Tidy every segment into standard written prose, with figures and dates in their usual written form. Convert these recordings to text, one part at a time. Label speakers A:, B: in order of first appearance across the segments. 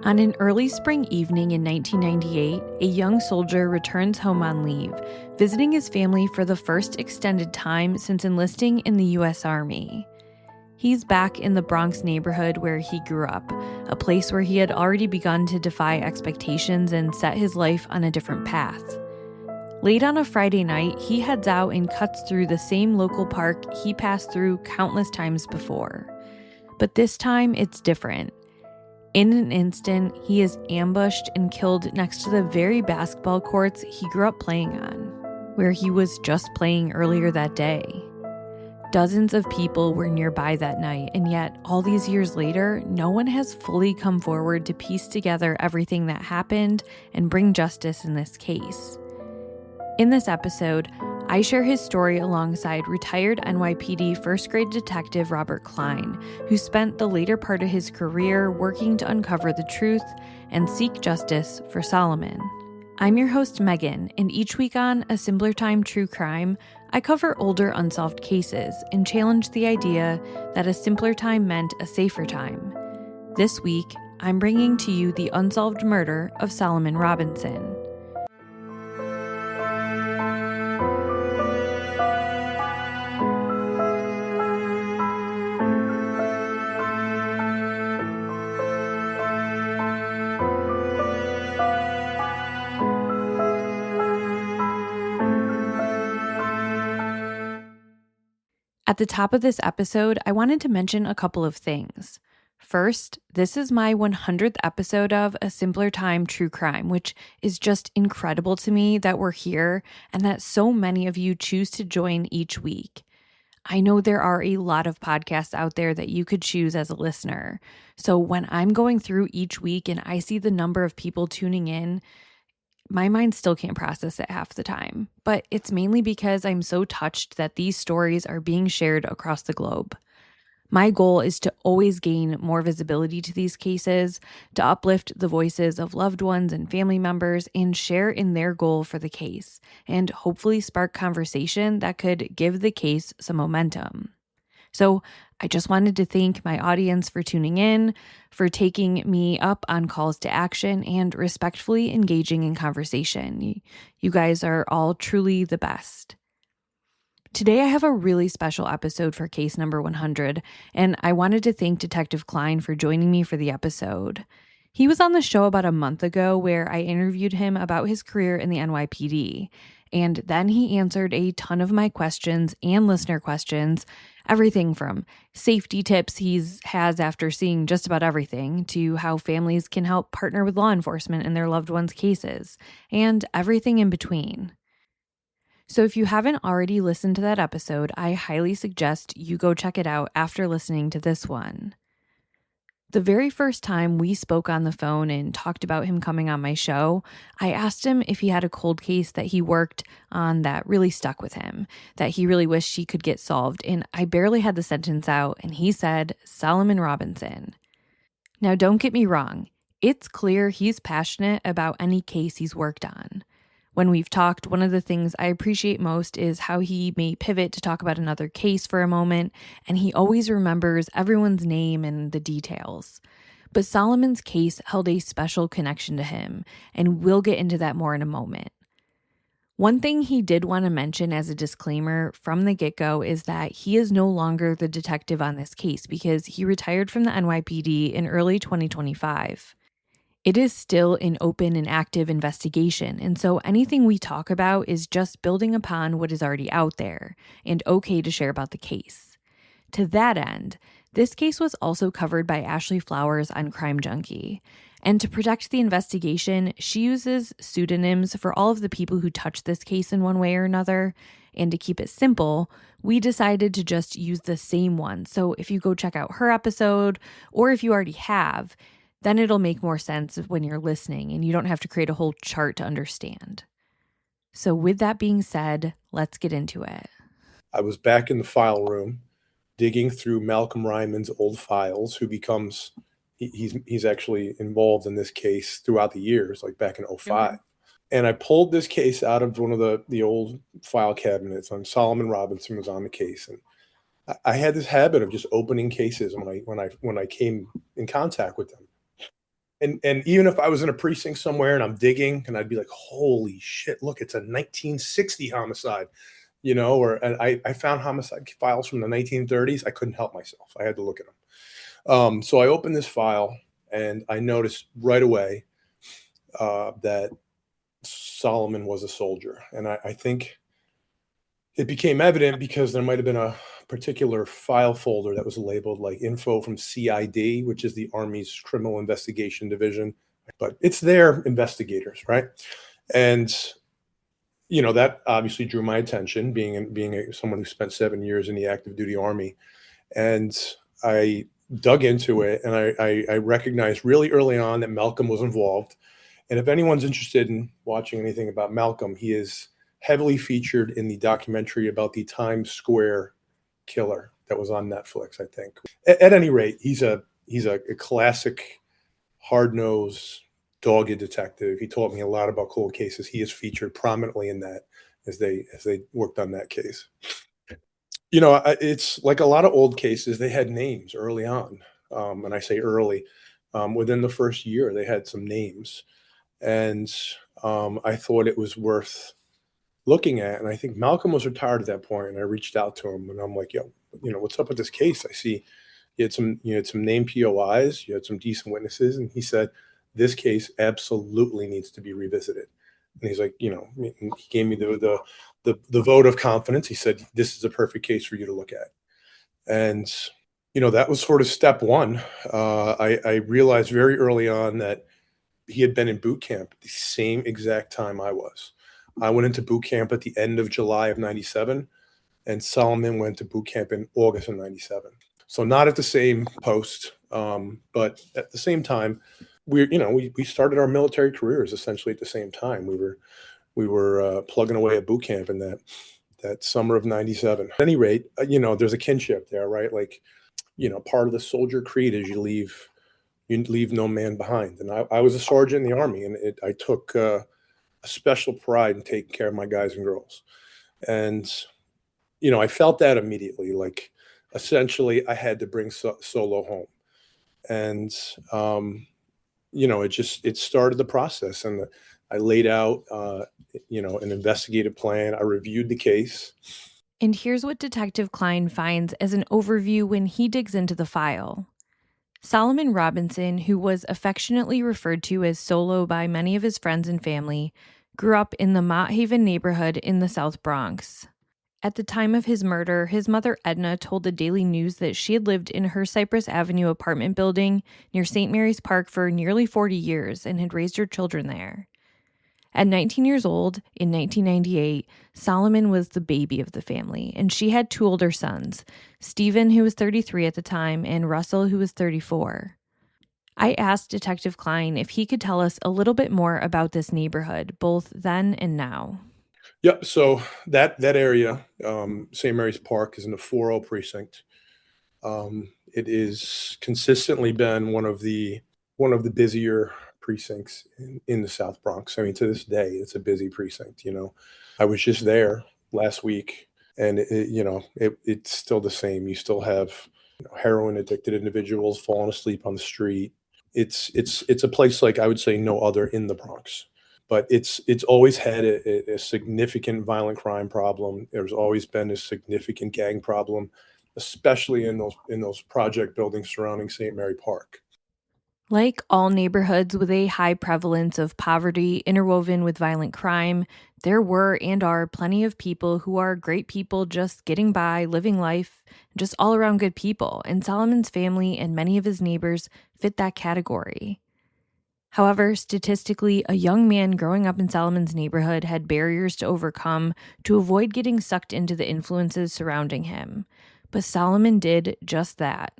A: On an early spring evening in 1998, a young soldier returns home on leave, visiting his family for the first extended time since enlisting in the U.S. Army. He's back in the Bronx neighborhood where he grew up, a place where he had already begun to defy expectations and set his life on a different path. Late on a Friday night, he heads out and cuts through the same local park he passed through countless times before. But this time, it's different. In an instant, he is ambushed and killed next to the very basketball courts he grew up playing on, where he was just playing earlier that day. Dozens of people were nearby that night, and yet, all these years later, no one has fully come forward to piece together everything that happened and bring justice in this case. In this episode, I share his story alongside retired NYPD first-grade detective Robert Klein, who spent the later part of his career working to uncover the truth and seek justice for Solomon. I'm your host, Megan, and each week on A Simpler Time True Crime, I cover older unsolved cases and challenge the idea that a simpler time meant a safer time. This week, I'm bringing to you the unsolved murder of Solomon Robinson. At the top of this episode, I wanted to mention a couple of things. First, this is my 100th episode of A Simpler Time True Crime, which is just incredible to me that we're here and that so many of you choose to join each week. I know there are a lot of podcasts out there that you could choose as a listener. So when I'm going through each week and I see the number of people tuning in, my mind still can't process it half the time, but it's mainly because I'm so touched that these stories are being shared across the globe. My goal is to always gain more visibility to these cases, to uplift the voices of loved ones and family members, and share in their goal for the case, and hopefully spark conversation that could give the case some momentum. So I just wanted to thank my audience for tuning in, for taking me up on calls to action, and respectfully engaging in conversation. You guys are all truly the best. Today I have a really special episode for case number 100, and I wanted to thank Detective Klein for joining me for the episode. He was on the show about a month ago where I interviewed him about his career in the NYPD, and then he answered a ton of my questions and listener questions, everything from safety tips he has after seeing just about everything to how families can help partner with law enforcement in their loved ones' cases, and everything in between. So if you haven't already listened to that episode, I highly suggest you go check it out after listening to this one. The very first time we spoke on the phone and talked about him coming on my show, I asked him if he had a cold case that he worked on that really stuck with him, that he really wished he could get solved, and I barely had the sentence out, and he said, Solomon Robinson. Now don't get me wrong, it's clear he's passionate about any case he's worked on. When we've talked, one of the things I appreciate most is how he may pivot to talk about another case for a moment, and he always remembers everyone's name and the details. But Solomon's case held a special connection to him, and we'll get into that more in a moment. One thing he did want to mention as a disclaimer from the get-go is that he is no longer the detective on this case because he retired from the NYPD in early 2025. It is still an open and active investigation, and so anything we talk about is just building upon what is already out there, and okay to share about the case. To that end, this case was also covered by Ashley Flowers on Crime Junkie, and to protect the investigation, she uses pseudonyms for all of the people who touched this case in one way or another, and to keep it simple, we decided to just use the same one, so if you go check out her episode, or if you already have, then it'll make more sense when you're listening and you don't have to create a whole chart to understand. So with that being said, let's get into it.
B: I was back in the file room digging through Malcolm Ryman's old files, who becomes, he's actually involved in this case throughout the years, like back in 2005. And I pulled this case out of one of the old file cabinets, and Solomon Robinson was on the case. And I had this habit of just opening cases when I came in contact with them. And even if I was in a precinct somewhere and I'm digging and I'd be like, holy shit, look, it's a 1960 homicide, or and I found homicide files from the 1930s. I couldn't help myself. I had to look at them. So I opened this file and I noticed right away that Solomon was a soldier. And I think it became evident because there might have been a particular file folder that was labeled like info from CID, which is the Army's Criminal Investigation Division, but it's their investigators, right? And that obviously drew my attention, being someone who spent 7 years in the active duty Army, and I dug into it, and I recognized really early on that Malcolm was involved. And if anyone's interested in watching anything about Malcolm, he is heavily featured in the documentary about the Times Square killer that was on Netflix, I think. At any rate, he's a classic hard-nosed, dogged detective. He taught me a lot about cold cases. He is featured prominently in that as they worked on that case. It's like a lot of old cases. They had names early on, and I say early, within the first year, they had some names, and I thought it was worth looking at. And I think Malcolm was retired at that point, and I reached out to him, and I'm like, "Yo, what's up with this case? I see you had some named POIs, you had some decent witnesses," and he said, "This case absolutely needs to be revisited." And he's like, he gave me the vote of confidence. He said, "This is a perfect case for you to look at." And that was sort of step one. I realized very early on that he had been in boot camp at the same exact time I was. I went into boot camp at the end of July of 97, and Solomon went to boot camp in August of 97. So not at the same post, but at the same time, we started our military careers essentially at the same time. We were plugging away at boot camp in that summer of 97. At any rate, there's a kinship there, right? Like, part of the soldier creed is you leave no man behind. And I was a sergeant in the Army, and I took a special pride in taking care of my guys and girls. And I felt that immediately. Like, essentially, I had to bring Solo home, and it started the process. And I laid out, an investigative plan. I reviewed the case.
A: And here's what Detective Klein finds as an overview when he digs into the file. Solomon Robinson, who was affectionately referred to as Solo by many of his friends and family, grew up in the Mott Haven neighborhood in the South Bronx. At the time of his murder, his mother Edna told the Daily News that she had lived in her Cypress Avenue apartment building near St. Mary's Park for nearly 40 years and had raised her children there. At 19 years old, in 1998, Solomon was the baby of the family, and she had two older sons, Stephen, who was 33 at the time, and Russell, who was 34. I asked Detective Klein if he could tell us a little bit more about this neighborhood, both then and now.
B: Yep. So that area, St. Mary's Park, is in the 4-0 precinct. It is consistently been one of the busier precincts in the South Bronx. I mean, to this day, it's a busy precinct. I was just there last week, and it's still the same. You still have heroin addicted individuals falling asleep on the street. It's a place like I would say no other in the Bronx. But it's always had a significant violent crime problem. There's always been a significant gang problem, especially in those project buildings surrounding St. Mary Park.
A: Like all neighborhoods with a high prevalence of poverty interwoven with violent crime, there were and are plenty of people who are great people just getting by, living life, just all around good people, and Solomon's family and many of his neighbors fit that category. However, statistically, a young man growing up in Solomon's neighborhood had barriers to overcome to avoid getting sucked into the influences surrounding him. But Solomon did just that.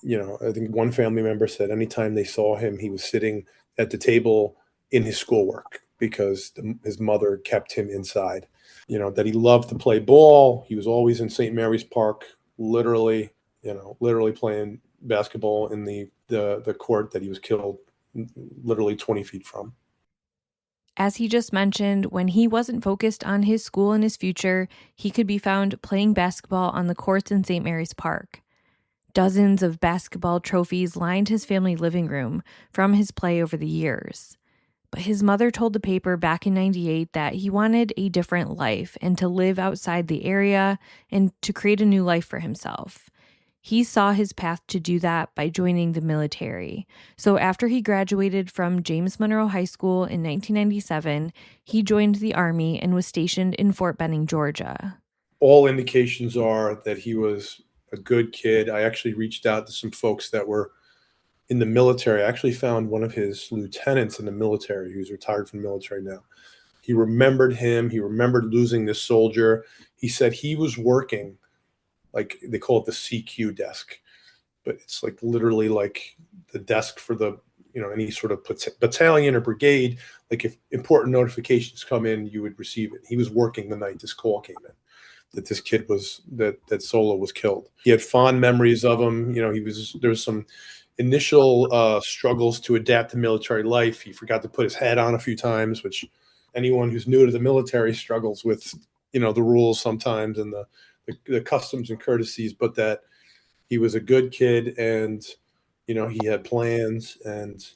B: I think one family member said anytime they saw him, he was sitting at the table in his schoolwork because his mother kept him inside. That he loved to play ball. He was always in St. Mary's Park, literally playing basketball in the court that he was killed literally 20 feet from.
A: As he just mentioned, when he wasn't focused on his school and his future, he could be found playing basketball on the courts in St. Mary's Park. Dozens of basketball trophies lined his family living room from his play over the years. But his mother told the paper back in 98 that he wanted a different life and to live outside the area and to create a new life for himself. He saw his path to do that by joining the military. So after he graduated from James Monroe High School in 1997, he joined the Army and was stationed in Fort Benning, Georgia.
B: All indications are that he was a good kid. I actually reached out to some folks that were in the military. I actually found one of his lieutenants in the military who's retired from the military now. He remembered him. He remembered losing this soldier. He said he was working, like they call it the CQ desk, but it's like literally like the desk for the, any sort of battalion or brigade. Like if important notifications come in, you would receive it. He was working the night this call came in, that this kid was, that Solo was killed. He had fond memories of him. There was some initial struggles to adapt to military life. He forgot to put his hat on a few times, which anyone who's new to the military struggles with, the rules sometimes and the customs and courtesies, but that he was a good kid and, he had plans and,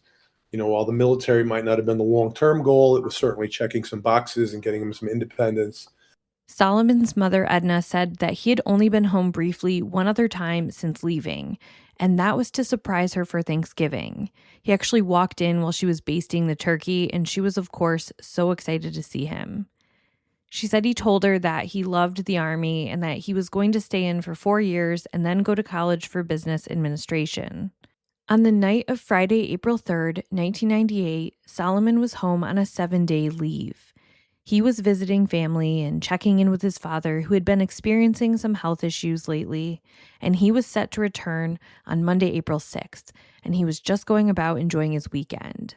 B: while the military might not have been the long-term goal, it was certainly checking some boxes and getting him some independence.
A: Solomon's mother, Edna, said that he had only been home briefly one other time since leaving, and that was to surprise her for Thanksgiving. He actually walked in while she was basting the turkey, and she was, of course, so excited to see him. She said he told her that he loved the Army and that he was going to stay in for 4 years and then go to college for business administration. On the night of Friday, April 3rd, 1998, Solomon was home on a 7-day leave. He was visiting family and checking in with his father, who had been experiencing some health issues lately, and he was set to return on Monday, April 6th, and he was just going about enjoying his weekend.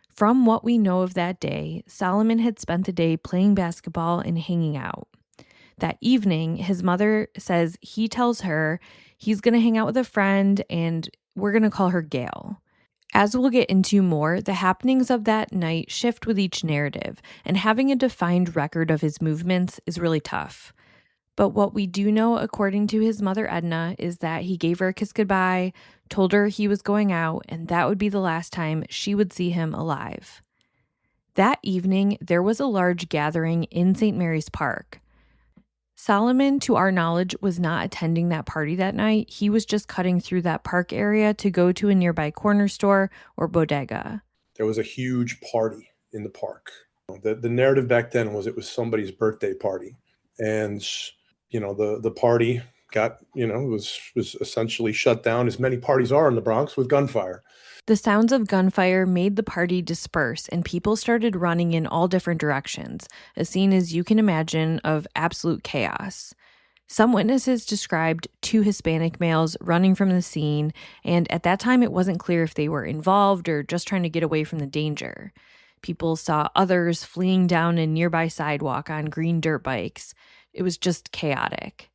A: From what we know of that day, Solomon had spent the day playing basketball and hanging out. That evening, his mother says he tells her he's going to hang out with a friend and we're going to call her Gail. As we'll get into more, the happenings of that night shift with each narrative, and having a defined record of his movements is really tough. But what we do know, according to his mother Edna, is that he gave her a kiss goodbye, told her he was going out, and that would be the last time she would see him alive. That evening, there was a large gathering in St. Mary's Park. Solomon, to our knowledge, was not attending that party that night. He was just cutting through that park area to go to a nearby corner store or bodega.
B: There was a huge party in the park. The narrative back then was it was somebody's birthday party. And, the party got, was essentially shut down, as many parties are in the Bronx, with gunfire.
A: The sounds of gunfire made the party disperse, and people started running in all different directions, a scene, as you can imagine, of absolute chaos. Some witnesses described 2 Hispanic males running from the scene, and at that time it wasn't clear if they were involved or just trying to get away from the danger. People saw others fleeing down a nearby sidewalk on green dirt bikes. It was just chaotic.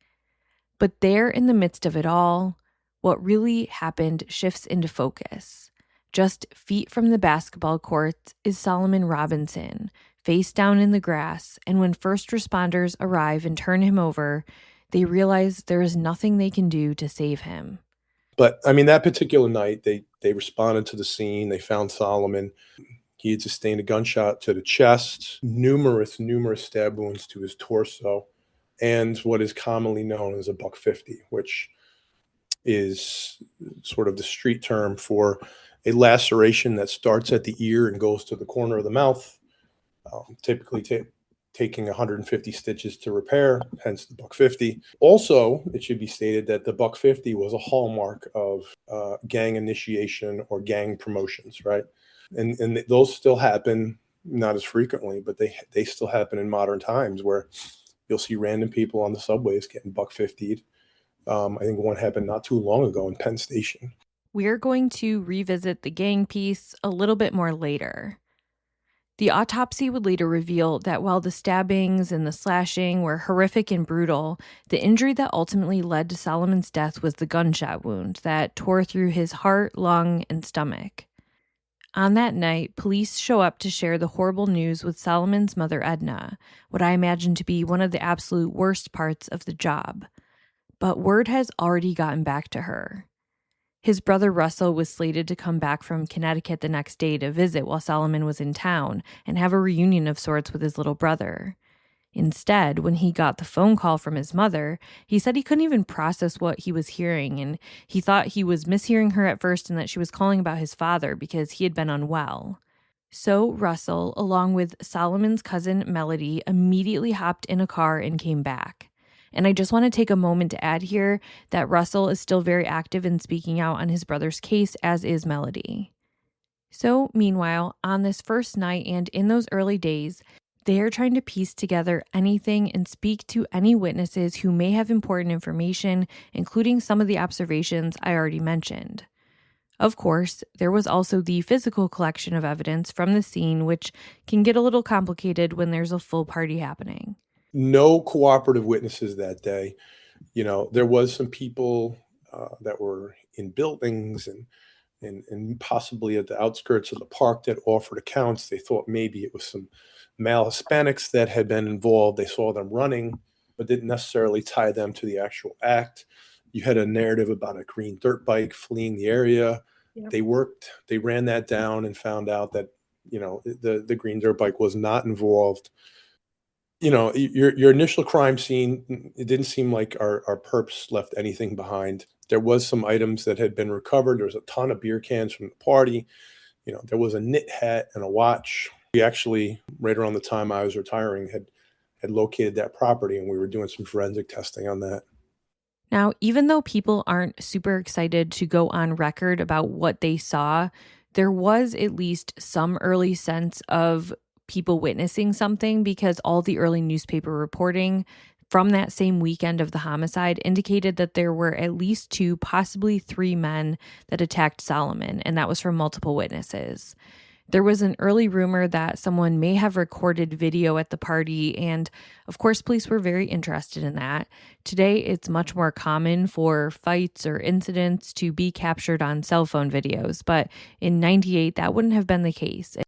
A: But there, in the midst of it all, what really happened shifts into focus. Just feet from the basketball courts is Solomon Robinson, face down in the grass, and when first responders arrive and turn him over, they realize there is nothing they can do to save him.
B: But, that particular night, they responded to the scene. They found Solomon. He had sustained a gunshot to the chest, numerous stab wounds to his torso, and what is commonly known as a .50, which is sort of the street term for a laceration that starts at the ear and goes to the corner of the mouth, typically taking 150 stitches to repair, hence the .50. Also, it should be stated that the .50 was a hallmark of gang initiation or gang promotions, right? And those still happen, not as frequently, but they still happen in modern times, where you'll see random people on the subways getting .50'd. I think one happened not too long ago in Penn Station.
A: We're going to revisit the gang piece a little bit more later. The autopsy would later reveal that while the stabbings and the slashing were horrific and brutal, the injury that ultimately led to Solomon's death was the gunshot wound that tore through his heart, lung, and stomach. On that night, police show up to share the horrible news with Solomon's mother, Edna, what I imagine to be one of the absolute worst parts of the job. But word has already gotten back to her. His brother Russell was slated to come back from Connecticut the next day to visit while Solomon was in town and have a reunion of sorts with his little brother. Instead, when he got the phone call from his mother, he said he couldn't even process what he was hearing, and he thought he was mishearing her at first and that she was calling about his father because he had been unwell. So Russell, along with Solomon's cousin Melody, immediately hopped in a car and came back. And I just want to take a moment to add here that Russell is still very active in speaking out on his brother's case, as is Melody. So, meanwhile, on this first night and in those early days, they are trying to piece together anything and speak to any witnesses who may have important information, including some of the observations I already mentioned. Of course, there was also the physical collection of evidence from the scene, which can get a little complicated when there's a full party happening.
B: No cooperative witnesses that day. There was some people that were in buildings and possibly at the outskirts of the park that offered accounts. They thought maybe it was some male Hispanics that had been involved. They saw them running, but didn't necessarily tie them to the actual act. You had a narrative about a green dirt bike fleeing the area.
A: Yep.
B: They ran that down and found out that, the green dirt bike was not involved. Your initial crime scene, it didn't seem like our perps left anything behind. There was some items that had been recovered. There was a ton of beer cans from the party. There was a knit hat and a watch. We actually, right around the time I was retiring, had located that property, and we were doing some forensic testing on that.
A: Now, even though people aren't super excited to go on record about what they saw, there was at least some early sense of people witnessing something because all the early newspaper reporting from that same weekend of the homicide indicated that there were at least 2, possibly 3 men that attacked Solomon, and that was from multiple witnesses. There was an early rumor that someone may have recorded video at the party, and of course, police were very interested in that. Today, it's much more common for fights or incidents to be captured on cell phone videos, but in '98, that wouldn't have been the case.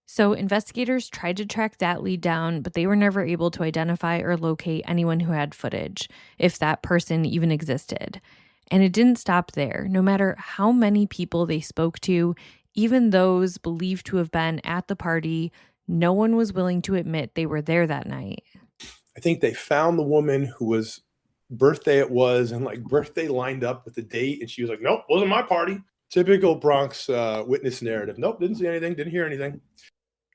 A: So investigators tried to track that lead down, but they were never able to identify or locate anyone who had footage, if that person even existed. And it didn't stop there. No matter how many people they spoke to, even those believed to have been at the party, no one was willing to admit they were there that night.
B: I think they found the woman whose birthday it was, and birthday lined up with the date, and she was like, "Nope, wasn't my party." Typical Bronx witness narrative. Nope, didn't see anything, didn't hear anything.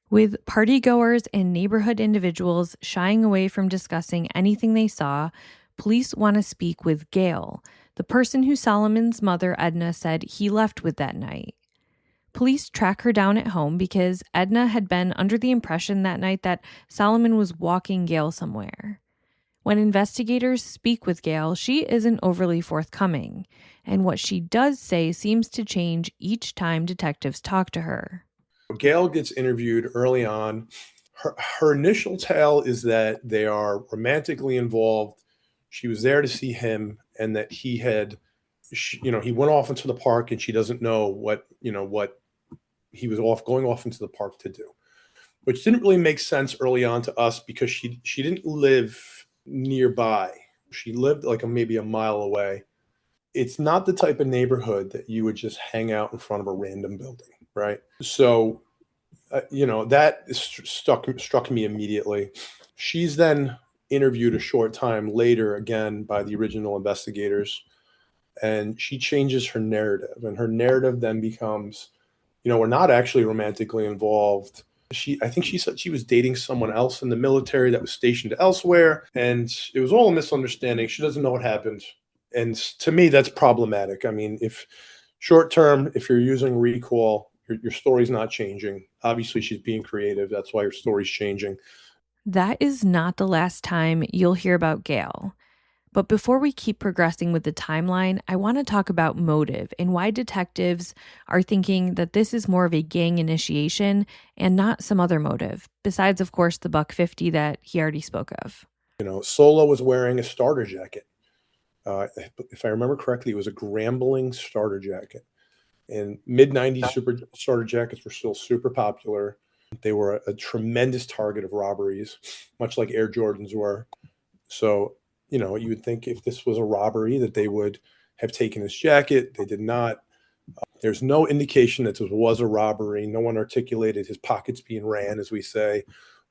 A: With partygoers and neighborhood individuals shying away from discussing anything they saw, police want to speak with Gail, the person who Solomon's mother Edna said he left with that night. Police track her down at home because Edna had been under the impression that night that Solomon was walking Gail somewhere. When investigators speak with Gail, she isn't overly forthcoming, and what she does say seems to change each time detectives talk to her.
B: Gail gets interviewed early on. Her initial tale is that they are romantically involved. She was there to see him, and that he went off into the park, and she doesn't know what he was going off into the park to do, which didn't really make sense early on to us because she didn't live nearby. She lived maybe a mile away. It's not the type of neighborhood that you would just hang out in front of a random building, right? So, that struck me immediately. She's then interviewed a short time later again by the original investigators, and she changes her narrative, and her narrative then becomes, we're not actually romantically involved. I think she said she was dating someone else in the military that was stationed elsewhere, and it was all a misunderstanding. She doesn't know what happened. And to me, that's problematic. I mean, if short term, if you're using recall, your story's not changing. Obviously, she's being creative. That's why her story's changing.
A: That is not the last time you'll hear about Gail. But before we keep progressing with the timeline, I want to talk about motive and why detectives are thinking that this is more of a gang initiation and not some other motive, besides, of course, the $150 that he already spoke of.
B: Solo was wearing a starter jacket. If I remember correctly, it was a Grambling starter jacket. And mid-90s super starter jackets were still super popular. They were a tremendous target of robberies, much like Air Jordans were. So, you would think if this was a robbery that they would have taken his jacket. They did not. There's no indication that this was a robbery. No one articulated his pockets being ran, as we say,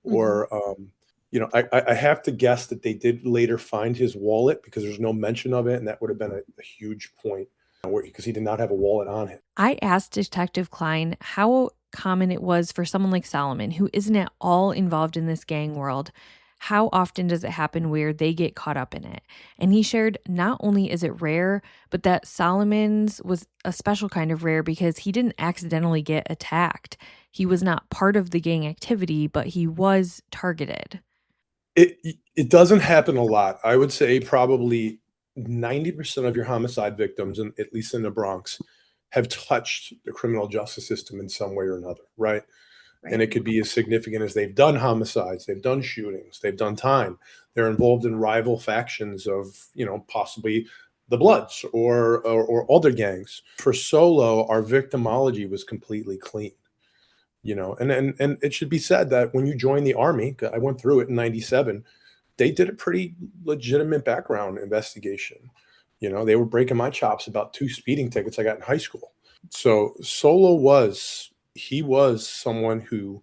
A: Mhm.
B: or I have to guess that they did later find his wallet because there's no mention of it, and that would have been a huge point because he did not have a wallet on him.
A: I asked Detective Klein how common it was for someone like Solomon, who isn't at all involved in this gang world. How often does it happen where they get caught up in it? And he shared not only is it rare, but that Solomon's was a special kind of rare because he didn't accidentally get attacked. He was not part of the gang activity, but he was targeted.
B: It doesn't happen a lot. I would say probably 90% of your homicide victims, at least in the Bronx, have touched the criminal justice system in some way or another, right? And
A: Right.
B: it could be as significant as they've done homicides, they've done shootings, they've done time. They're involved in rival factions of, possibly the Bloods or other gangs. For Solo, our victimology was completely clean. And it should be said that when you join the army, 'cause I went through it in 97, they did a pretty legitimate background investigation. They were breaking my chops about 2 speeding tickets I got in high school. So Solo was someone who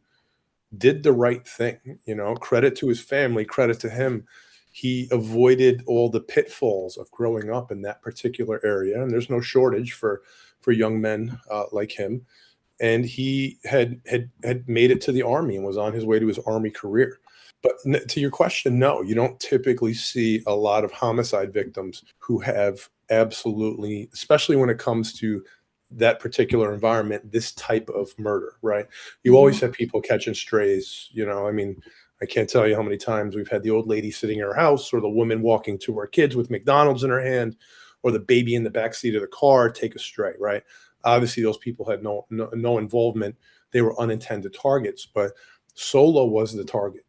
B: did the right thing, credit to his family, credit to him. He avoided all the pitfalls of growing up in that particular area, and there's no shortage for young men like him. And he had made it to the army and was on his way to his army career. But to your question, no, you don't typically see a lot of homicide victims who have absolutely, especially when it comes to that particular environment, this type of murder, right? You always
A: Mhm.
B: have people catching strays. I mean, I can't tell you how many times we've had the old lady sitting in her house, or the woman walking to her kids with McDonald's in her hand, or the baby in the backseat of the car take a stray, right? Obviously, those people had no involvement. They were unintended targets, but Solo was the target.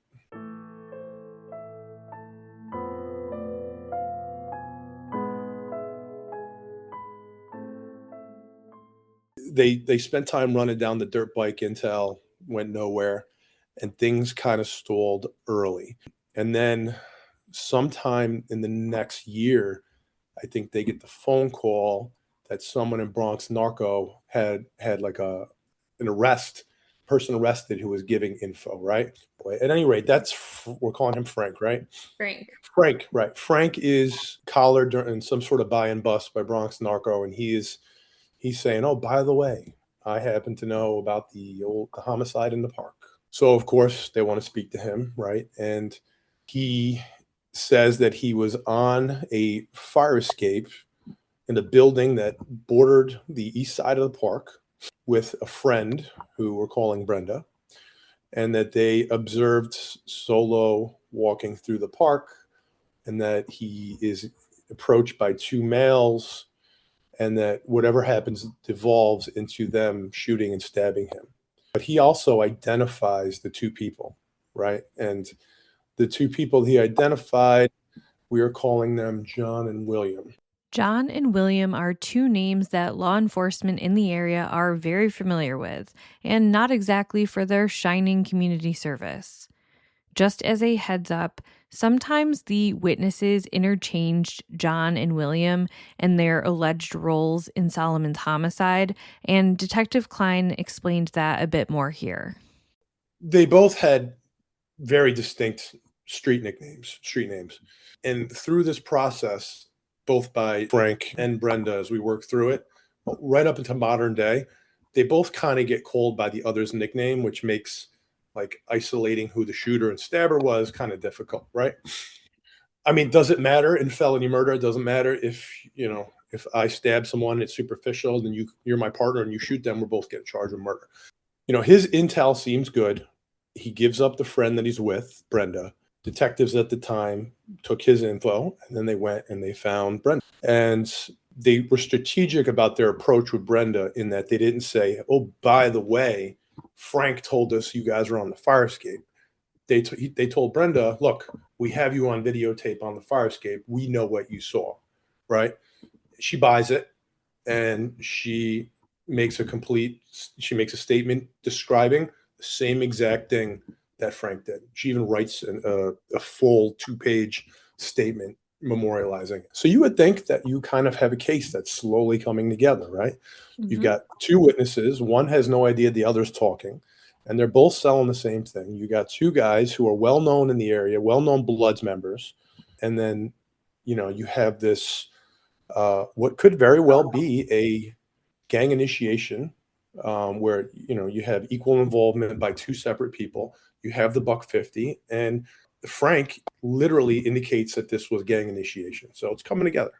B: They spent time running down the dirt bike intel, went nowhere, and things kind of stalled early. And then sometime in the next year, I think they get the phone call that someone in Bronx narco had like an person arrested who was giving info, right? At any rate, we're calling him Frank, right?
A: Frank.
B: Frank, right. Frank is collared in some sort of buy and bust by Bronx narco, and he's saying, "Oh, by the way, I happen to know about the homicide in the park." So of course they want to speak to him, right? And he says that he was on a fire escape in a building that bordered the east side of the park with a friend who we're calling Brenda, and that they observed Solo walking through the park, and that he is approached by 2 males, and that whatever happens devolves into them shooting and stabbing him. But he also identifies the 2 people, right? And the 2 people he identified, we are calling them John and William.
A: John and William are two names that law enforcement in the area are very familiar with, and not exactly for their shining community service. Just as a heads up, sometimes the witnesses interchanged John and William and their alleged roles in Solomon's homicide, and Detective Klein explained that a bit more here.
B: They both had very distinct street names. And through this process, both by Frank and Brenda, as we work through it, right up into modern day, they both kind of get called by the other's nickname, which makes like isolating who the shooter and stabber was kind of difficult, right? I mean, does it matter in felony murder? It doesn't matter if I stab someone, it's superficial, then you're my partner and you shoot them, we're both getting charged with murder. His intel seems good. He gives up the friend that he's with, Brenda. Detectives at the time took his info, and then they went and they found Brenda. And they were strategic about their approach with Brenda in that they didn't say, "Oh, by the way, Frank told us you guys were on the fire escape." They told Brenda, "Look, we have you on videotape on the fire escape. We know what you saw." Right? She buys it, and she makes a statement describing the same exact thing that Frank did. She even writes a full 2-page statement, memorializing. So you would think that you kind of have a case that's slowly coming together, right? You've
A: Hmm.
B: got two witnesses. One has no idea the other's talking, and they're both selling the same thing. You got two guys who are well known in the area, well known Bloods members, and then you have this what could very well be a gang initiation, where you have equal involvement by two separate people. You have the buck 50, and Frank literally indicates that this was gang initiation. So it's coming together.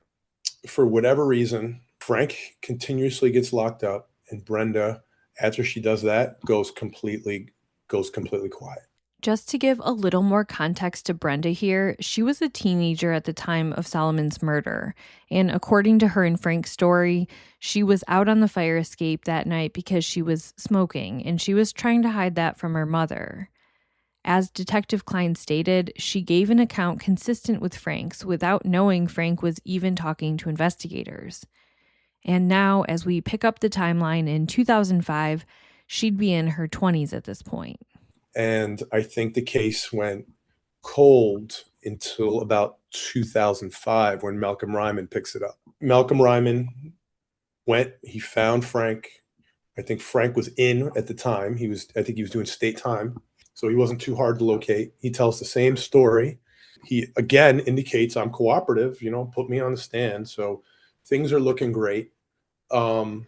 B: For whatever reason, Frank continuously gets locked up, and Brenda, after she does that, goes completely quiet.
A: Just to give a little more context to Brenda here, she was a teenager at the time of Solomon's murder. And according to her and Frank's story, she was out on the fire escape that night because she was smoking and she was trying to hide that from her mother. As Detective Klein stated, she gave an account consistent with Frank's without knowing Frank was even talking to investigators. And now, as we pick up the timeline in 2005, she'd be in her 20s at this point.
B: And I think the case went cold until about 2005 when Malcolm Ryman picks it up. Malcolm Ryman he found Frank. I think Frank was in at the time. I think he was doing state time, so he wasn't too hard to locate. He tells the same story. He again indicates, I'm cooperative, put me on the stand. So things are looking great. And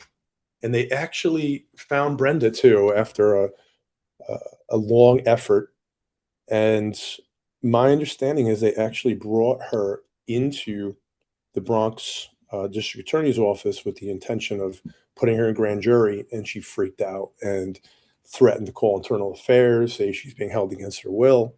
B: they actually found Brenda too after a long effort. And my understanding is they actually brought her into the Bronx district attorney's office with the intention of putting her in grand jury, and she freaked out and threatened to call internal affairs, say she's being held against her will.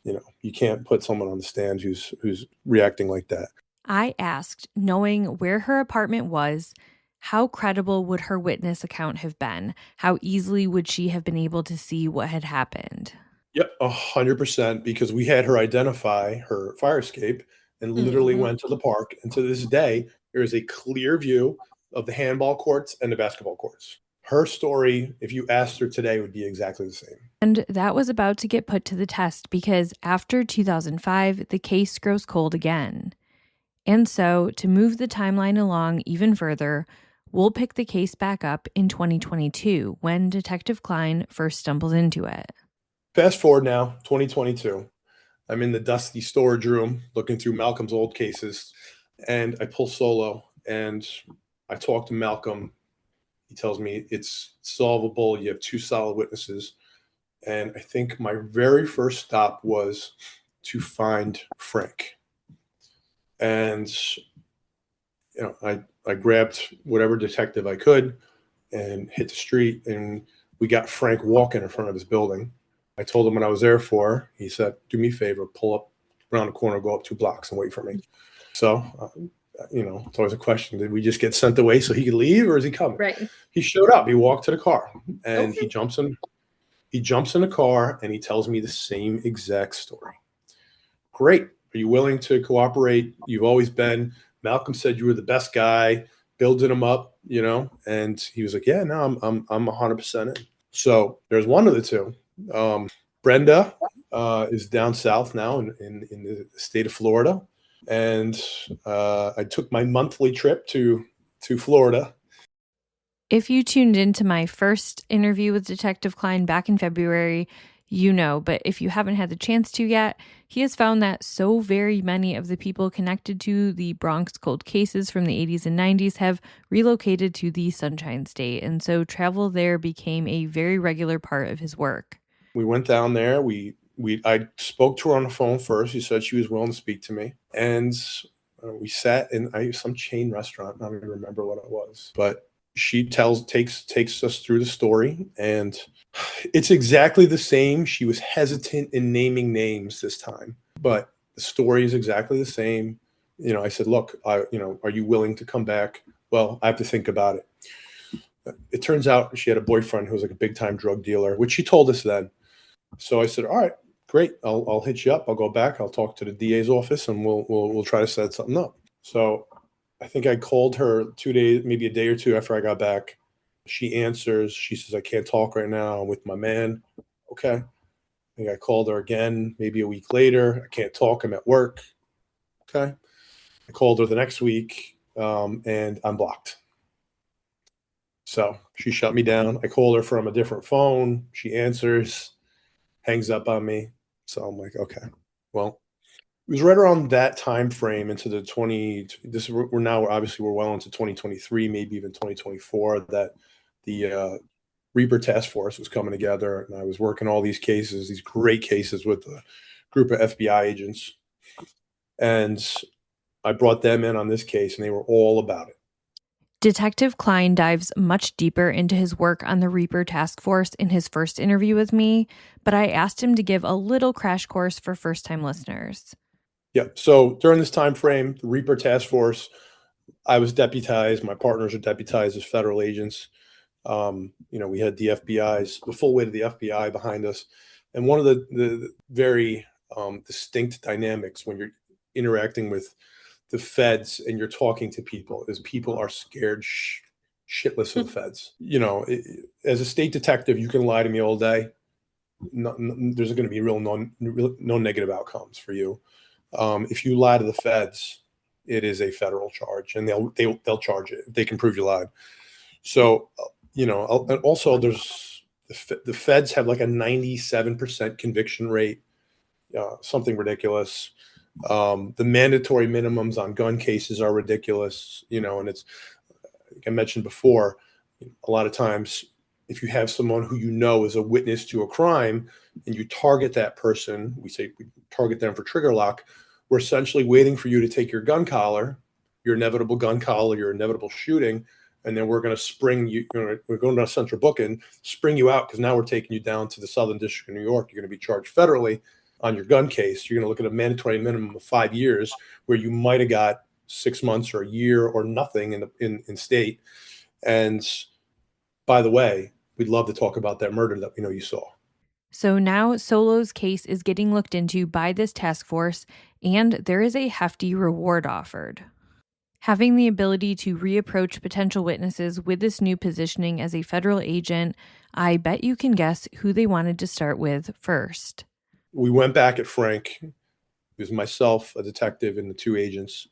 B: You can't put someone on the stand who's reacting like that.
A: I asked, knowing where her apartment was, how credible would her witness account have been? How easily would she have been able to see what had happened?
B: Yep, 100%, because we had her identify her fire escape and literally
A: Hmm.
B: went to the park. And to this day, there is a clear view of the handball courts and the basketball courts. Her story, if you asked her today, would be exactly the same.
A: And that was about to get put to the test because after 2005, the case grows cold again. And so, to move the timeline along even further, we'll pick the case back up in 2022 when Detective Klein first stumbles into it.
B: Fast forward now, 2022. I'm in the dusty storage room looking through Malcolm's old cases, and I pull solo and I talk to Malcolm. He tells me it's solvable. You have two solid witnesses. And I think my very first stop was to find Frank. And I grabbed whatever detective I could and hit the street, and we got Frank walking in front of his building. I told him what I was there for. He said, "Do me a favor, pull up around the corner, go up 2 blocks, and wait for me." So, it's always a question: did we just get sent away so he could leave, or is he coming?
C: Right.
B: He showed up. He walked to the car, and
C: Okay.
B: he jumps in. He jumps in the car, and he tells me the same exact story. Great. Are you willing to cooperate? You've always been. Malcolm said you were the best guy, building him up, and he was like, "Yeah, no, I'm 100% in." So there's one of the two. Brenda is down south now in the state of Florida, and I took my monthly trip to Florida.
A: If you tuned into my first interview with Detective Klein back in February, you know, but if you haven't had the chance to yet, he has found that so very many of the people connected to the Bronx cold cases from the 80s and 90s have relocated to the Sunshine State, and so travel there became a very regular part of his work.
B: We went down there. I spoke to her on the phone first. She said she was willing to speak to me, and we sat in some chain restaurant. I don't even remember what it was, but she takes us through the story, and it's exactly the same. She was hesitant in naming names this time, but the story is exactly the same. I said, "Look, are you willing to come back?" "Well, I have to think about it." It turns out she had a boyfriend who was like a big time drug dealer, which she told us then. So I said, "All right, great. I'll hit you up. I'll go back. I'll talk to the DA's office, and we'll try to set something up." So I think I called her 2 days, maybe a day or two after I got back. She answers. She says, "I can't talk right now. I'm with my man." Okay. I think I called her again, maybe a week later. "I can't talk. I'm at work." Okay. I called her the next week, and I'm blocked. So she shut me down. I call her from a different phone. She answers, hangs up on me. So I'm like, okay, well, it was right around that time frame into the 20. This we're now obviously we're well into 2023, maybe even 2024. That the Reaper Task Force was coming together, and I was working all these cases, these great cases with a group of FBI agents, and I brought them in on this case, and they were all about it.
A: Detective Klein dives much deeper into his work on the Reaper Task Force in his first interview with me, but I asked him to give a little crash course for first time listeners.
B: Yeah. So during this time frame, the Reaper Task Force, I was deputized. My partners are deputized as federal agents. We had the FBI's, the full weight of the FBI behind us. And one of the very distinct dynamics when you're interacting with the feds and you're talking to people is people are scared shitless of the feds. As a state detective, you can lie to me all day. There's going to be no negative outcomes for you. If you lie to the feds, it is a federal charge, and they'll charge it if they can prove you lied. So, and also there's the feds have like a 97% conviction rate, something ridiculous. The mandatory minimums on gun cases are ridiculous, and it's, like I mentioned before, a lot of times if you have someone who is a witness to a crime and you target that person, we target them for trigger lock, we're essentially waiting for you to take your gun collar, your inevitable gun collar, your inevitable shooting, and then we're going to spring you, we're going to central booking, spring you out, because now we're taking you down to the Southern District of New York. You're going to be charged federally on your gun case. You're going to look at a mandatory minimum of 5 years where you might have got 6 months or a year or nothing in state. And by the way, we'd love to talk about that murder that we know you saw.
A: So now Solo's case is getting looked into by this task force, and there is a hefty reward offered. Having the ability to reapproach potential witnesses with this new positioning as a federal agent, I bet you can guess who they wanted to start with first.
B: We went back at Frank. It was myself, a detective, and the two agents,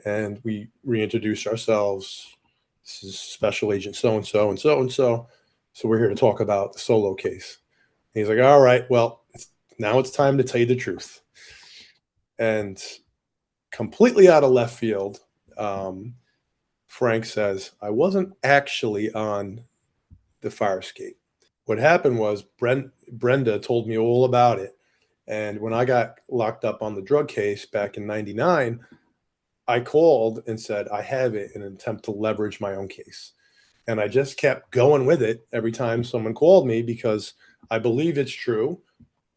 B: and we reintroduced ourselves. This is Special Agent so-and-so and so-and-so. So we're here to talk about the Solo case. And he's like, all right, well, now it's time to tell you the truth. And completely out of left field, Frank says, I wasn't actually on the fire escape. What happened was Brenda told me all about it. And when I got locked up on the drug case back in 99, I called and said, I have it in an attempt to leverage my own case. And I just kept going with it every time someone called me because I believe it's true.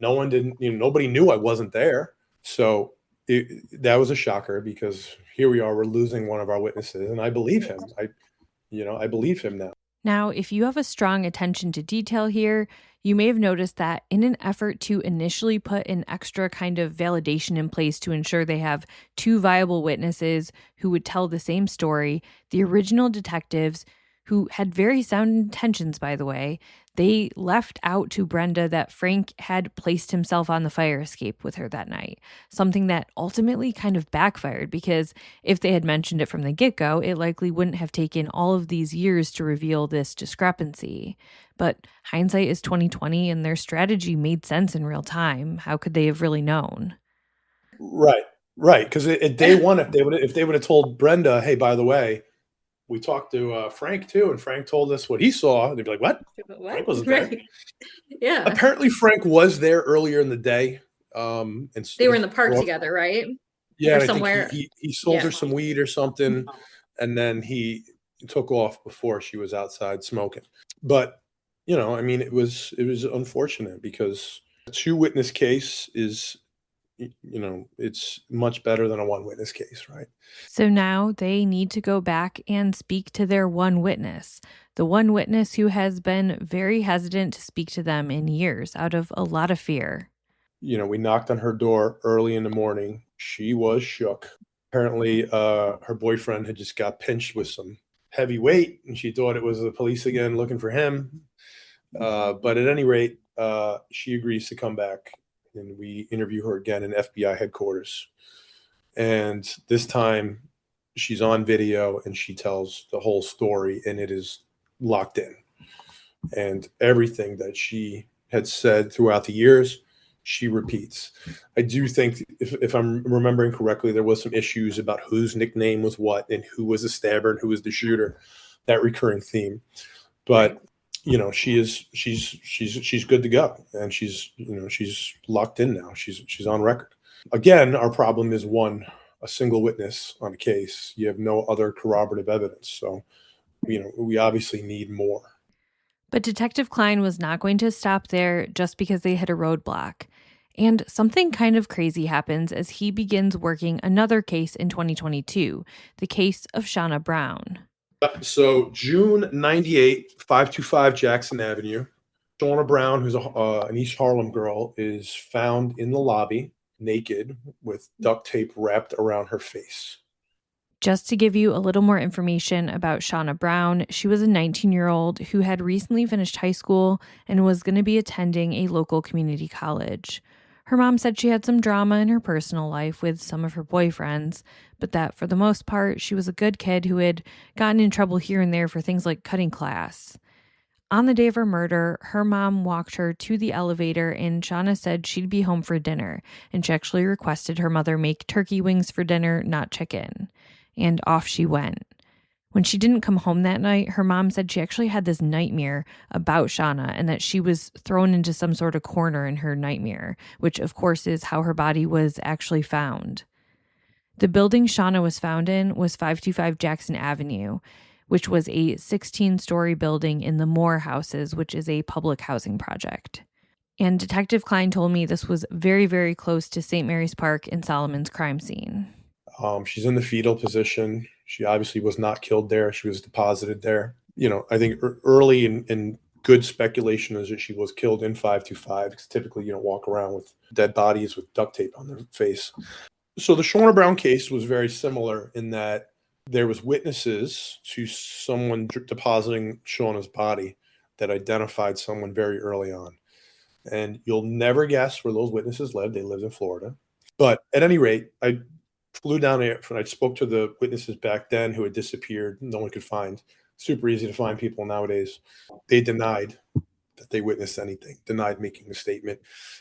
B: Nobody knew I wasn't there. So that was a shocker because here we are, we're losing one of our witnesses, and I believe him. I believe him now.
A: Now, if you have a strong attention to detail here, you may have noticed that in an effort to initially put an extra kind of validation in place to ensure they have two viable witnesses who would tell the same story, the original detectives, who had very sound intentions, by the way, they left out to Brenda that Frank had placed himself on the fire escape with her that night, something that ultimately kind of backfired because if they had mentioned it from the get-go, it likely wouldn't have taken all of these years to reveal this discrepancy. But hindsight is 2020 and their strategy made sense in real time. How could they have really known?
B: Right. Because at day one, if they would have told Brenda, hey, by the way, we talked to Frank too, and Frank told us what he saw, they'd be like, what?
C: What?
B: Frank wasn't there.
C: Right. Yeah.
B: Apparently Frank was there earlier in the day.
C: And they were in the park together, right?
B: Yeah,
C: or
B: and
C: somewhere.
B: I think he sold her some weed or something, and then he took off before she was outside smoking. But it was unfortunate because a two witness case is, it's much better than a one witness case, right?
A: So now they need to go back and speak to their one witness, the one witness who has been very hesitant to speak to them in years out of a lot of fear.
B: We knocked on her door early in the morning. She was shook. Apparently, her boyfriend had just got pinched with some heavy weight, and she thought it was the police again looking for him. But at any rate, she agrees to come back, and we interview her again in FBI headquarters. And this time she's on video and she tells the whole story, and it is locked in. And everything that she had said throughout the years, she repeats. I do think, if I'm remembering correctly, there was some issues about whose nickname was what and who was the stabber and who was the shooter, that recurring theme. But she's good to go, and she's locked in now. She's on record. Again, our problem is a single witness on a case. You have no other corroborative evidence, so we obviously need more.
A: But Detective Klein was not going to stop there just because they hit a roadblock. And something kind of crazy happens as he begins working another case in 2022, the case of Shauna Brown.
B: So June 98, 525 Jackson Avenue. Shauna Brown, who's an East Harlem girl, is found in the lobby, naked, with duct tape wrapped around her face.
A: Just to give you a little more information about Shauna Brown, she was a 19-year-old who had recently finished high school and was going to be attending a local community college. Her mom said she had some drama in her personal life with some of her boyfriends, but that for the most part, she was a good kid who had gotten in trouble here and there for things like cutting class. On the day of her murder, her mom walked her to the elevator, and Shauna said she'd be home for dinner, and she actually requested her mother make turkey wings for dinner, not chicken. And off she went. When she didn't come home that night, her mom said she actually had this nightmare about Shauna and that she was thrown into some sort of corner in her nightmare, which of course is how her body was actually found. The building Shauna was found in was 525 Jackson Avenue, which was a 16-story building in the Moore Houses, which is a public housing project. And Detective Klein told me this was very, very close to St. Mary's Park and Solomon's crime scene.
B: She's in the fetal position. She obviously was not killed there. She was deposited there. I think early and good speculation is that she was killed in 525, because typically you don't walk around with dead bodies with duct tape on their face. So the Shauna Brown case was very similar in that there was witnesses to someone depositing Shauna's body that identified someone very early on. And you'll never guess where those witnesses lived. They lived in Florida. But at any rate, I flew down there and I spoke to the witnesses back then who had disappeared. No one could find. Super easy to find people nowadays. They denied that they witnessed anything, denied making a statement.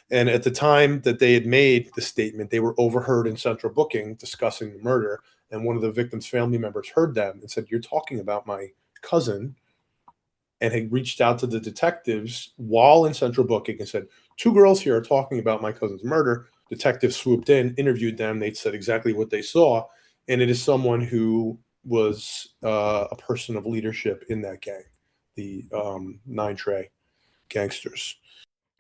B: And at the time that they had made the statement, they were overheard in central booking discussing the murder. And one of the victim's family members heard them and said, "You're talking about my cousin," and had reached out to the detectives while in central booking and said, "Two girls here are talking about my cousin's murder." Detectives swooped in, interviewed them. They said exactly what they saw. And it is someone who was a person of leadership in that gang, the Nine Trey gangsters.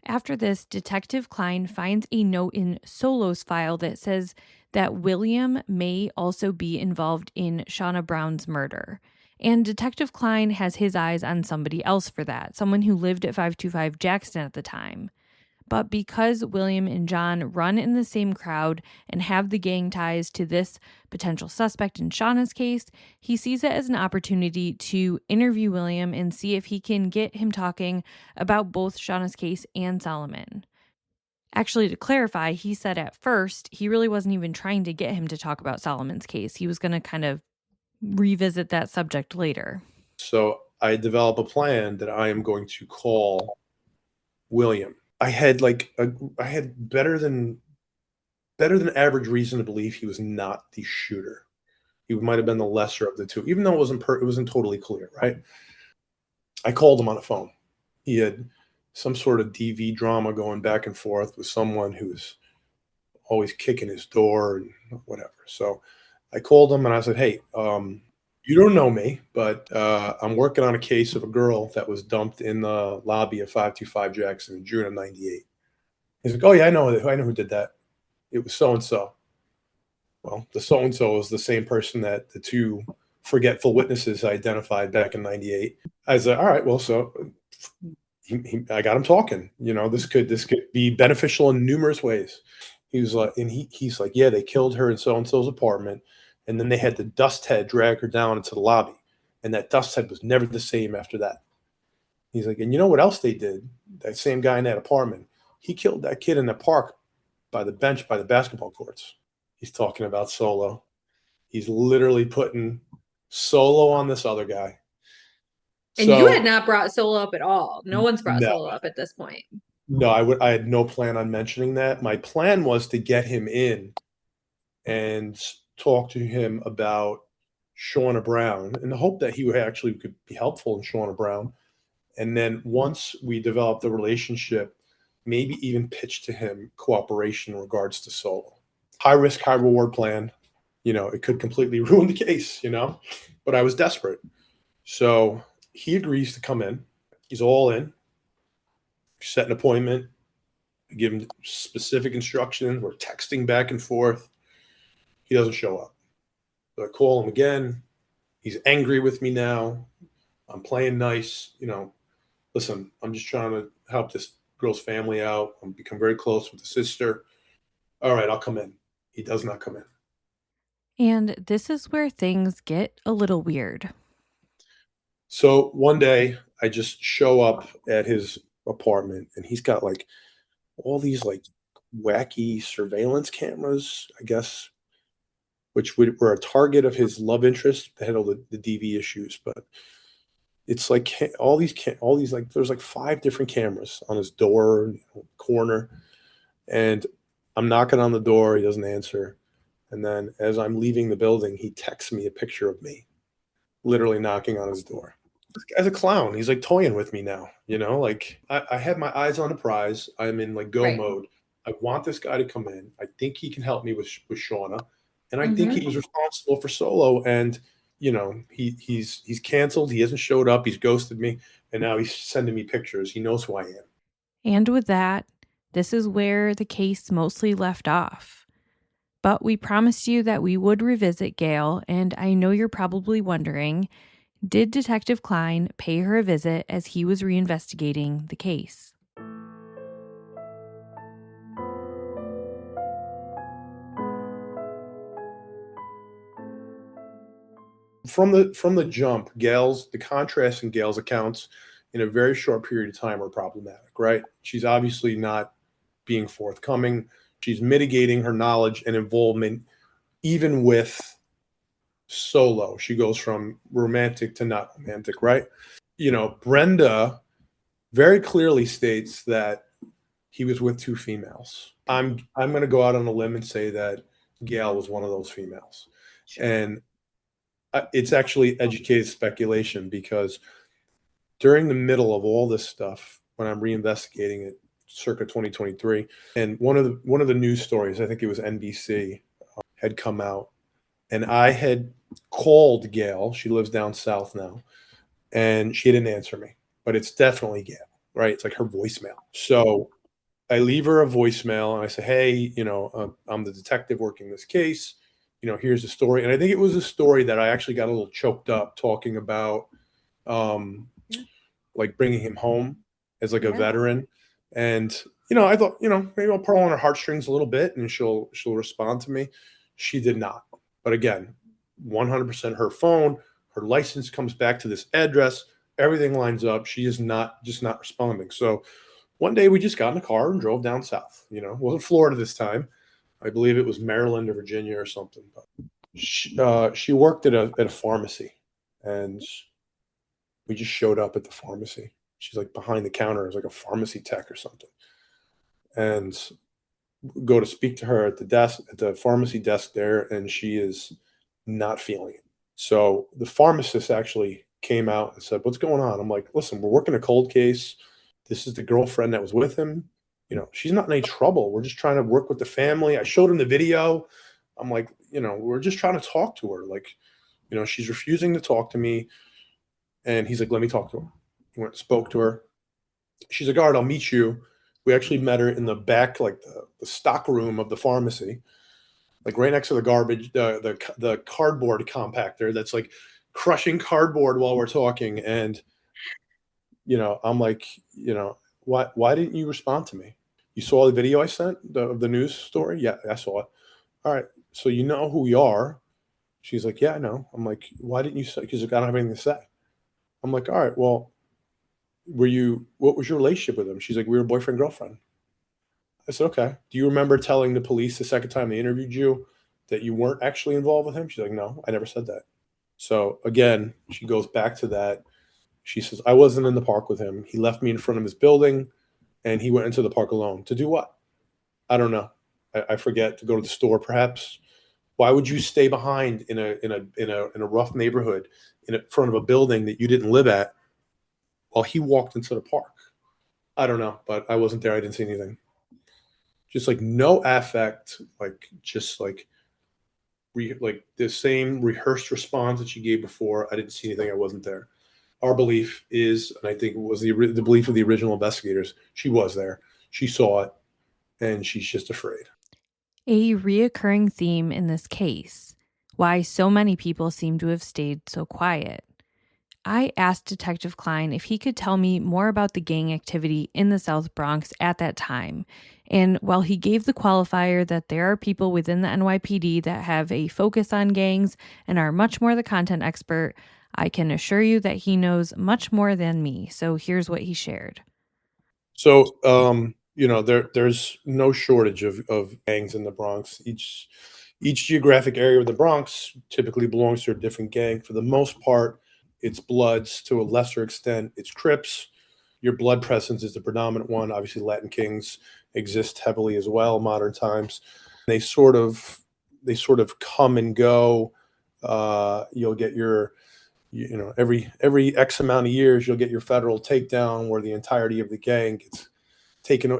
A: After this, Detective Klein finds a note in Solo's file that says that William may also be involved in Shauna Brown's murder. And Detective Klein has his eyes on somebody else for that, someone who lived at 525 Jackson at the time. But because William and John run in the same crowd and have the gang ties to this potential suspect in Shauna's case, he sees it as an opportunity to interview William and see if he can get him talking about both Shauna's case and Solomon. Actually, to clarify, he said at first he really wasn't even trying to get him to talk about Solomon's case. He was going to kind of revisit that subject later.
B: So I develop a plan that I am going to call William. I had better than average reason to believe he was not the shooter. He might have been the lesser of the two, even though it wasn't totally clear, right? I called him on the phone. He had some sort of DV drama going back and forth with someone who's always kicking his door and whatever. So I called him and I said, "Hey, you don't know me, but I'm working on a case of a girl that was dumped in the lobby of 525 Jackson in June of '98. He's like, "Oh yeah, I know who did that. It was so-and-so." Well, the so-and-so is the same person that the two forgetful witnesses identified back in '98. I said, "All right, well, so I got him talking. This could be beneficial in numerous ways." He was like, and he's like, "Yeah, they killed her in so-and-so's apartment, and then they had the dust head drag her down into the lobby, and that dust head was never the same after that." He's like, "And you know what else they did? That same guy in that apartment, he killed that kid in the park by the bench by the basketball courts." He's talking about Solo. He's literally putting Solo on this other guy.
C: And you had
B: So
C: not brought Solo up at all. No one's brought
B: no,
C: Solo up at this point.
B: no, I had no plan on mentioning that. My plan was to get him in and talk to him about Shauna Brown in the hope that he would actually could be helpful in Shauna Brown. And then once we developed the relationship, maybe even pitch to him cooperation in regards to Solo. High risk, high reward plan. It could completely ruin the case, but I was desperate. So he agrees to come in. He's all in. Set an appointment, give him specific instructions. We're texting back and forth. He doesn't show up. So I call him again. He's angry with me now. I'm playing nice. Listen, I'm just trying to help this girl's family out. I'm become very close with the sister. All right, I'll come in. He does not come in.
A: And this is where things get a little weird.
B: So one day I just show up at his apartment and he's got like all these like wacky surveillance cameras, I guess, which were a target of his love interest that had all the DV issues. But it's like all these like there's like 5 different cameras on his door corner, and I'm knocking on the door. He doesn't answer, and then as I'm leaving the building, he texts me a picture of me, literally knocking on his door. This guy's a clown. He's like toying with me now. Like I had my eyes on the prize. I'm in like go
C: Right.
B: mode. I want this guy to come in. I think he can help me with Shauna, and I think
C: Mhm.
B: he was responsible for Solo. And he's canceled. He hasn't showed up. He's ghosted me, and now he's sending me pictures. He knows who I am.
A: And with that, this is where the case mostly left off. But we promised you that we would revisit Gail, and I know you're probably wondering, did Detective Klein pay her a visit as he was reinvestigating the case?
B: From the jump, the contrast in Gail's accounts in a very short period of time are problematic, right? She's obviously not being forthcoming. She's mitigating her knowledge and involvement, even with Solo. She goes from romantic to not romantic, right? Brenda very clearly states that he was with 2 females. I'm going to go out on a limb and say that Gail was one of those females, and it's actually educated speculation because during the middle of all this stuff, when I'm reinvestigating it, circa 2023, and one of the news stories, I think it was NBC, had come out, and I had called Gail. She lives down south now, and she didn't answer me, but it's definitely Gail, right? It's like her voicemail. So I leave her a voicemail and I say, hey, I'm the detective working this case. Here's the story. And I think it was a story that I actually got a little choked up talking about, like bringing him home as like a veteran. And, I thought, maybe I'll pull on her heartstrings a little bit and she'll respond to me. She did not. But again, 100% her phone, her license comes back to this address. Everything lines up. She is just not responding. So one day we just got in the car and drove down south. It wasn't Florida this time. I believe it was Maryland or Virginia or something. But she worked at a pharmacy, and we just showed up at the pharmacy. She's like behind the counter as like a pharmacy tech or something, and go to speak to her at the pharmacy desk there, and she is not feeling it. So the pharmacist actually came out and said, "What's going on?" I'm like, "Listen, we're working a cold case. This is the girlfriend that was with him. She's not in any trouble. We're just trying to work with the family." I showed him the video. I'm like, we're just trying to talk to her. Like, she's refusing to talk to me. And he's like, let me talk to her. He went and spoke to her. She's like, all right, I'll meet you. We actually met her in the back, like the stock room of the pharmacy, like right next to the garbage, the cardboard compactor that's like crushing cardboard while we're talking. And, I'm like, why didn't you respond to me? You saw the video I sent of the news story? Yeah, I saw it. All right. So you know who we are. She's like, yeah, I know. I'm like, why didn't you say? Because I don't have anything to say. I'm like, all right, well, what was your relationship with him? She's like, we were boyfriend, girlfriend. I said, okay. Do you remember telling the police the second time they interviewed you that you weren't actually involved with him? She's like, no, I never said that. So again, she goes back to that. She says, I wasn't in the park with him. He left me in front of his building and he went into the park alone. To do what? I don't know. I forget, to go to the store, perhaps. Why would you stay behind in a rough neighborhood in front of a building that you didn't live at while he walked into the park? I don't know, but I wasn't there. I didn't see anything. Just like no affect, like just like like the same rehearsed response that she gave before. I didn't see anything. I wasn't there. Our belief is, and I think it was the belief of the original investigators, she was there. She saw it, and she's just afraid.
A: A reoccurring theme in this case: why so many people seem to have stayed so quiet. I asked Detective Klein if he could tell me more about the gang activity in the South Bronx at that time. And while he gave the qualifier that there are people within the NYPD that have a focus on gangs and are much more the content expert, I can assure you that he knows much more than me. So here's what he shared.
B: So, there's no shortage of gangs in the Bronx. Each geographic area of the Bronx typically belongs to a different gang. For the most part, it's Bloods. To a lesser extent, it's Crips. Your Blood presence is the predominant one. Obviously, Latin Kings exist heavily as well in modern times. They sort of come and go. You'll get your every X amount of years, you'll get your federal takedown where the entirety of the gang gets taken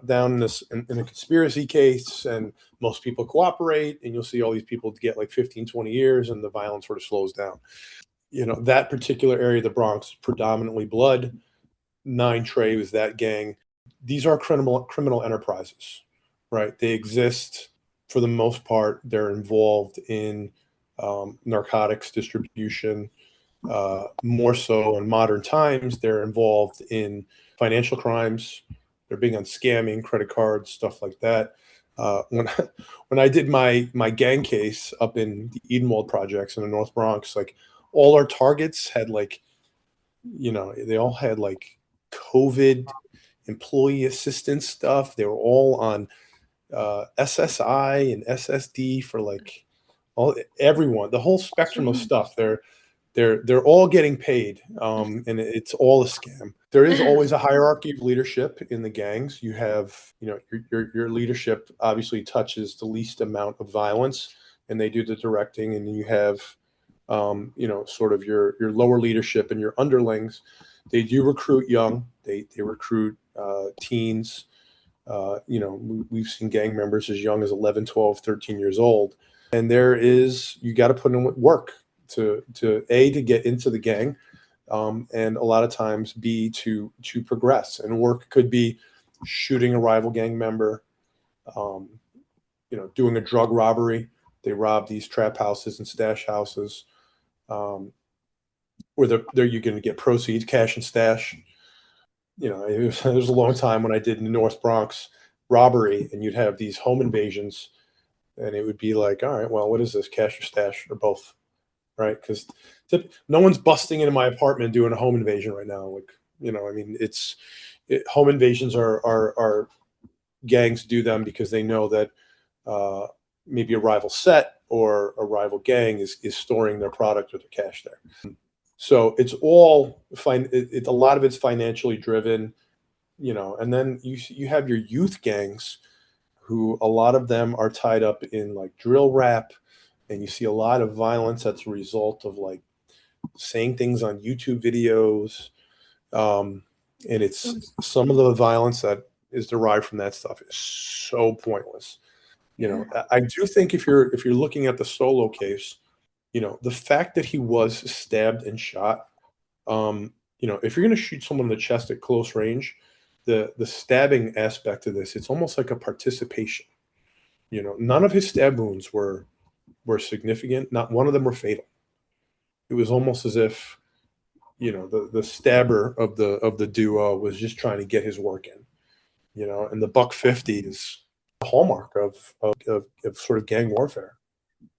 B: down in a conspiracy case, and most people cooperate, and you'll see all these people get like 15, 20 years, and the violence sort of slows down. That particular area of the Bronx, predominantly Blood. Nine Trey was that gang. These are criminal enterprises, right? They exist for the most part. They're involved in narcotics distribution. More so in modern times, they're involved in financial crimes. They're big on scamming, credit cards, stuff like that. When when I did my gang case up in the Edenwald projects in the North Bronx, like all our targets had they all had like COVID employee assistance stuff. They were all on SSI and SSD for like everyone, the whole spectrum of stuff. They're all getting paid, and it's all a scam. There is always a hierarchy of leadership in the gangs. You have, your leadership obviously touches the least amount of violence, and they do the directing. And you have, sort of your lower leadership and your underlings. They do recruit young. They recruit teens. We've seen gang members as young as 11, 12, 13 years old. And you got to put in work to get into the gang, and a lot of times B, to progress. And work could be shooting a rival gang member, doing a drug robbery. They rob these trap houses and stash houses, where you're going to get proceeds, cash and stash. It was a long time when I did in the North Bronx robbery, and you'd have these home invasions, and it would be like, all right, well, what is this, cash or stash, or both? Right? Because no one's busting into my apartment doing a home invasion right now. Like, I mean, home invasions are gangs do them because they know that maybe a rival set or a rival gang is storing their product or their cash there. So it's all fine. A lot of it's financially driven, and then you have your youth gangs, who a lot of them are tied up in like drill rap. And you see a lot of violence that's a result of like saying things on YouTube videos. And it's some of the violence that is derived from that stuff is so pointless. I do think if you're looking at the Solo case, the fact that he was stabbed and shot, if you're going to shoot someone in the chest at close range, the stabbing aspect of this, it's almost like a participation. None of his stab wounds were significant. Not one of them were fatal. It was almost as if, the stabber of the duo was just trying to get his work in. And the buck 50 is a hallmark of sort of gang warfare.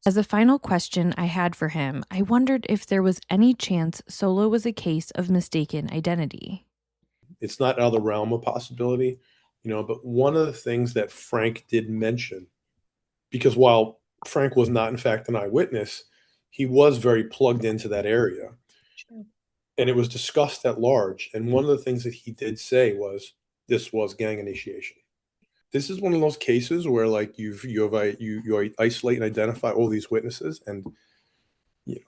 A: As a final question I had for him, I wondered if there was any chance Solo was a case of mistaken identity.
B: It's not out of the realm of possibility, but one of the things that Frank did mention, because while Frank was not, in fact, an eyewitness, he was very plugged into that area.
C: Sure.
B: And it was discussed at large. And one of the things that he did say was, this was gang initiation. This is one of those cases where, like, you isolate and identify all these witnesses, and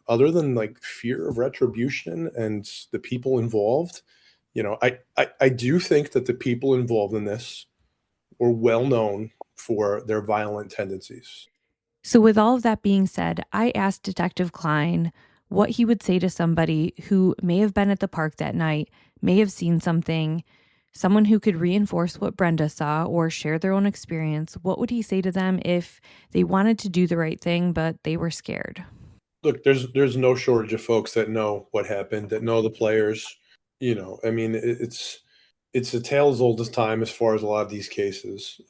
B: other than like fear of retribution and the people involved, I do think that the people involved in this were well known for their violent tendencies.
A: So, with all of that being said, I asked Detective Klein what he would say to somebody who may have been at the park that night, may have seen something, someone who could reinforce what Brenda saw or share their own experience. What would he say to them if they wanted to do the right thing, but they were scared?
B: Look, there's no shortage of folks that know what happened, that know the players. I mean, it's a tale as old as time as far as a lot of these cases.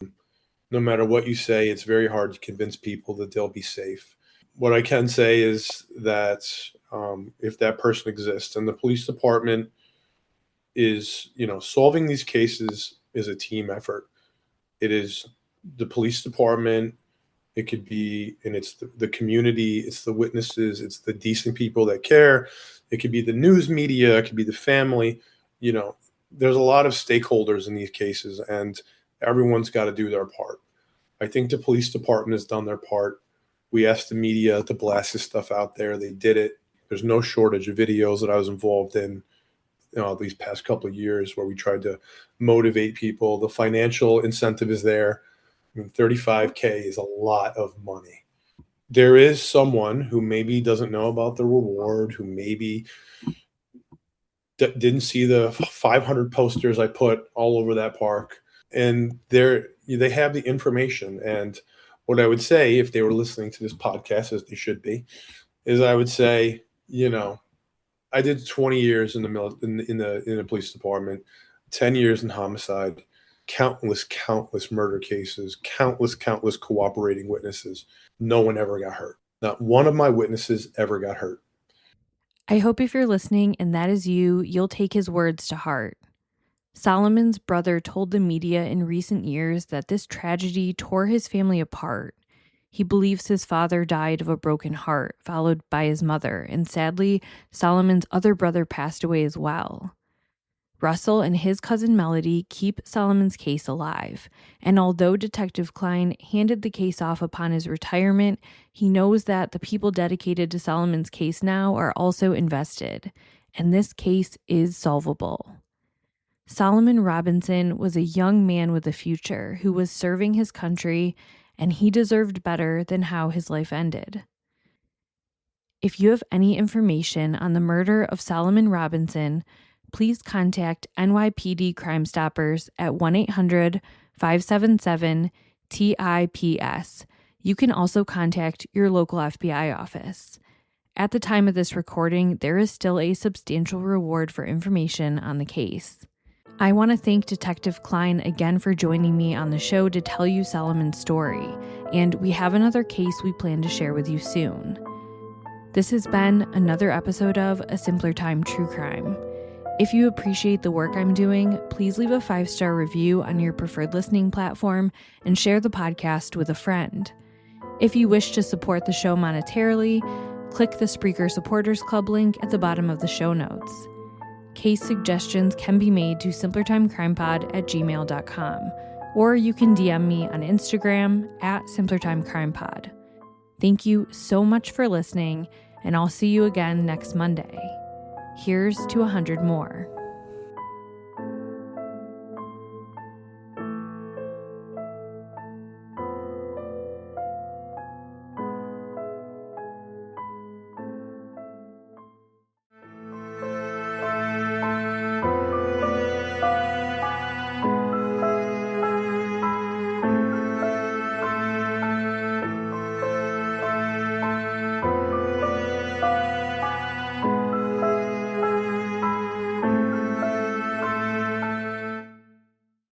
B: No matter what you say, it's very hard to convince people that they'll be safe. What I can say is that if that person exists, and the police department is, solving these cases is a team effort. It is the police department. It could be, and it's the community, it's the witnesses, it's the decent people that care. It could be the news media, it could be the family. There's a lot of stakeholders in these cases, and everyone's got to do their part. I think the police department has done their part. We asked the media to blast this stuff out there. They did it. There's no shortage of videos that I was involved in, these past couple of years, where we tried to motivate people. The financial incentive is there. I mean, $35K is a lot of money. There is someone who maybe doesn't know about the reward, who maybe didn't see the 500 posters I put all over that park, and they have the information. And what I would say, if they were listening to this podcast, as they should be, is I would say, I did 20 years in the police department, 10 years in homicide, countless murder cases, countless cooperating witnesses. No one ever got hurt. Not one of my witnesses ever got hurt.
A: I hope if you're listening and that is you, you'll take his words to heart. Solomon's brother told the media in recent years that this tragedy tore his family apart. He believes his father died of a broken heart, followed by his mother, and sadly, Solomon's other brother passed away as well. Russell and his cousin Melody keep Solomon's case alive, and although Detective Klein handed the case off upon his retirement, he knows that the people dedicated to Solomon's case now are also invested, and this case is solvable. Solomon Robinson was a young man with a future who was serving his country, and he deserved better than how his life ended. If you have any information on the murder of Solomon Robinson, please contact NYPD Crime Stoppers at 1-800-577-TIPS. You can also contact your local FBI office. At the time of this recording, there is still a substantial reward for information on the case. I want to thank Detective Klein again for joining me on the show to tell you Solomon's story, and we have another case we plan to share with you soon. This has been another episode of A Simpler Time True Crime. If you appreciate the work I'm doing, please leave a 5-star review on your preferred listening platform and share the podcast with a friend. If you wish to support the show monetarily, click the Spreaker Supporters Club link at the bottom of the show notes. Case suggestions can be made to simplertimecrimepod@gmail.com, or you can DM me on Instagram at simplertimecrimepod. Thank you so much for listening, and I'll see you again next Monday. Here's to 100 more.